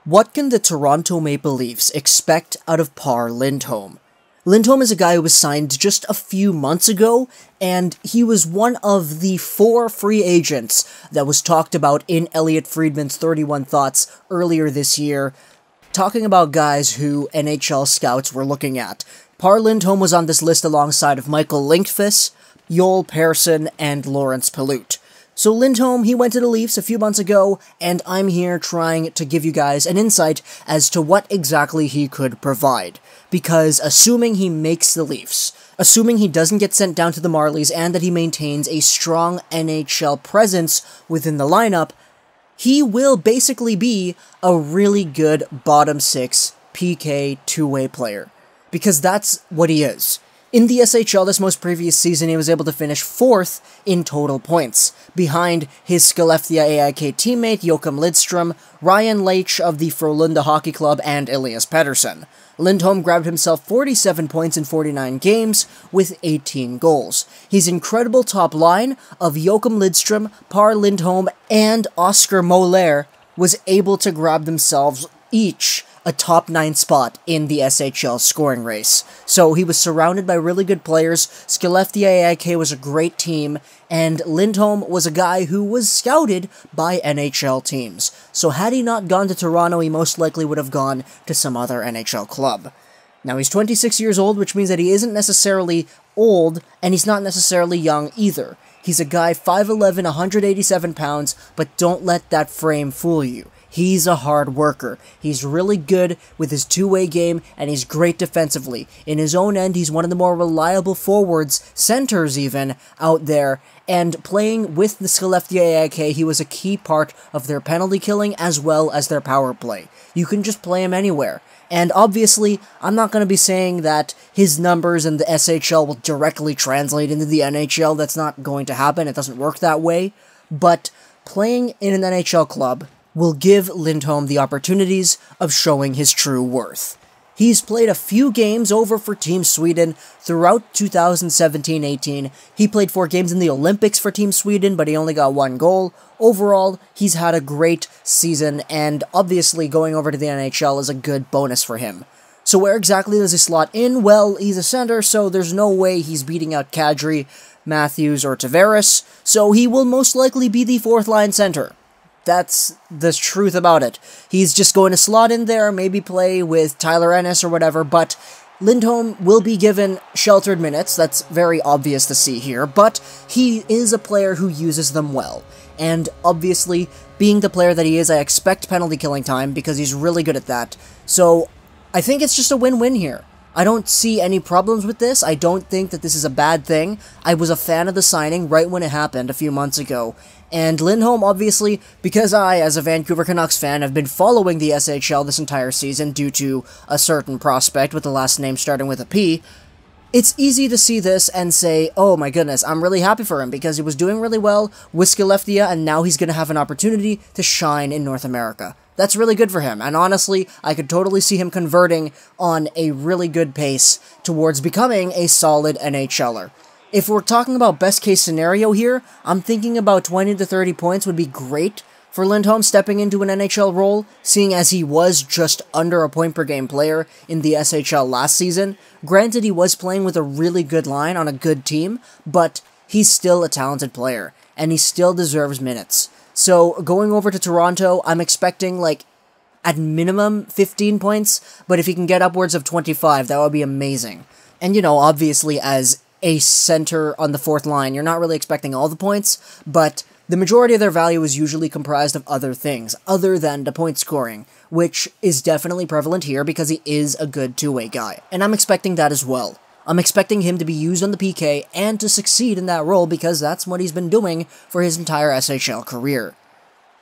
What can the Toronto Maple Leafs expect out of Pär Lindholm? Lindholm is a guy who was signed just a few months ago, and he was one of the 4 free agents that was talked about in Elliotte Friedman's 31 Thoughts earlier this year, talking about guys who NHL scouts were looking at. Pär Lindholm was on this list alongside of Michael Linkfus, Joel Persson, and Lawrence Pilut. So Lindholm, he went to the Leafs a few months ago, and I'm here trying to give you guys an insight as to what exactly he could provide. Because assuming he makes the Leafs, assuming he doesn't get sent down to the Marlies, and that he maintains a strong NHL presence within the lineup, he will basically be a really good bottom 6 PK two-way player. Because that's what he is. In the SHL this most previous season, he was able to finish 4th in total points, behind his Skellefteå AIK teammate Joakim Lidström, Ryan Leitch of the Frölunda Hockey Club, and Elias Pettersson. Lindholm grabbed himself 47 points in 49 games, with 18 goals. His incredible top line of Joakim Lidström, Pär Lindholm, and Oscar Moller was able to grab themselves each a top 9 spot in the SHL scoring race. So he was surrounded by really good players. Skellefteå AIK was a great team, and Lindholm was a guy who was scouted by NHL teams. So had he not gone to Toronto, he most likely would have gone to some other NHL club. Now he's 26 years old, which means that he isn't necessarily old, and he's not necessarily young either. He's a guy 5'11", 187 pounds, but don't let that frame fool you. He's a hard worker. He's really good with his two-way game, and he's great defensively. In his own end, he's one of the more reliable forwards, centers even, out there, and playing with the Skellefteå AIK, he was a key part of their penalty killing as well as their power play. You can just play him anywhere. And obviously, I'm not going to be saying that his numbers in the SHL will directly translate into the NHL. That's not going to happen. It doesn't work that way. But playing in an NHL club will give Lindholm the opportunities of showing his true worth. He's played a few games over for Team Sweden throughout 2017-18. He played 4 games in the Olympics for Team Sweden, but he only got 1 goal. Overall, he's had a great season, and obviously going over to the NHL is a good bonus for him. So where exactly does he slot in? Well, he's a center, so there's no way he's beating out Kadri, Matthews, or Tavares, so he will most likely be the 4th-line center. That's the truth about it. He's just going to slot in there, maybe play with Tyler Ennis or whatever, but Lindholm will be given sheltered minutes. That's very obvious to see here, but he is a player who uses them well. And obviously, being the player that he is, I expect penalty killing time because he's really good at that. So I think it's just a win-win here. I don't see any problems with this. I don't think that this is a bad thing. I was a fan of the signing right when it happened a few months ago. And Lindholm, obviously, because I, as a Vancouver Canucks fan, have been following the SHL this entire season due to a certain prospect with the last name starting with a P, it's easy to see this and say, oh my goodness, I'm really happy for him because he was doing really well with Skellefteå and now he's going to have an opportunity to shine in North America. That's really good for him, and honestly, I could totally see him converting on a really good pace towards becoming a solid NHLer. If we're talking about best case scenario here, I'm thinking about 20 to 30 points would be great for Lindholm stepping into an NHL role, seeing as he was just under a point per game player in the SHL last season. Granted, he was playing with a really good line on a good team, but he's still a talented player, and he still deserves minutes. So, going over to Toronto, I'm expecting, like, at minimum 15 points, but if he can get upwards of 25, that would be amazing. And, you know, obviously, as a center on the 4th line, you're not really expecting all the points, but the majority of their value is usually comprised of other things, other than the point scoring, which is definitely prevalent here because he is a good two-way guy, and I'm expecting that as well. I'm expecting him to be used on the PK and to succeed in that role because that's what he's been doing for his entire SHL career.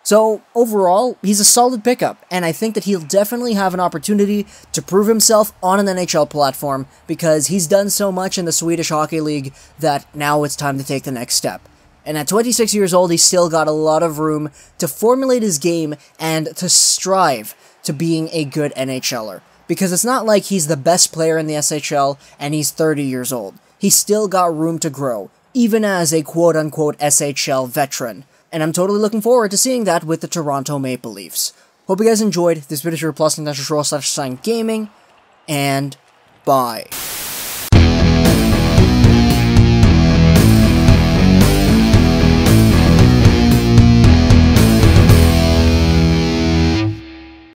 So, overall, he's a solid pickup, and I think that he'll definitely have an opportunity to prove himself on an NHL platform because he's done so much in the Swedish Hockey League that now it's time to take the next step. And at 26 years old, he's still got a lot of room to formulate his game and to strive to being a good NHLer. Because it's not like he's the best player in the SHL and he's 30 years old. He's still got room to grow, even as a quote-unquote SHL veteran. And I'm totally looking forward to seeing that with the Toronto Maple Leafs. Hope you guys enjoyed. This video is your plus /sign gaming, and bye.